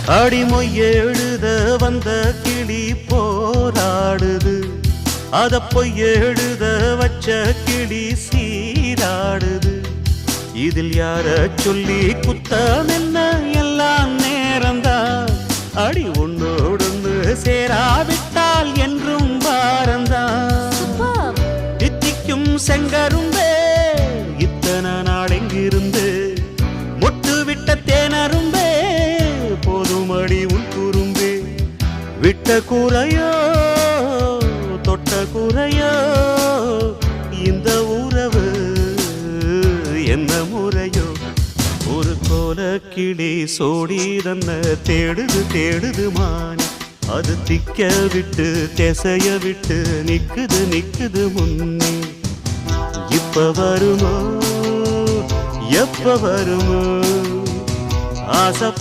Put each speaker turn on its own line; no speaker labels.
அடிமொய் எழுத வந்த கிளி போராடுது, அத பொய் எழுத வச்ச கிளி சீராடுது. இதில் யார சொல்லி குத்தம் என்ன, எல்லாம் நேரம்தான். அடி உன்னோடு சேராவிட்டால் என்றும் பாரந்தான். தித்திக்கும் செங்கரும்பே இத்தனை நாள் எங்கிருந்து, மொட்டு விட்ட தேனரும்பே போதுமடி உன் குறும்பே. விட்ட கூரையோ தொட்ட கூரையோ இந்த உறவு என்ன முறையோ. ஒரு கோல கிளி சோடி தன்ன தேடுது தேடுது மான், அது திக்க விட்டு திசைய விட்டு நிக்குது நிக்குது முன்னே. இப்ப வருமோ எப்ப வருமோ ஆசை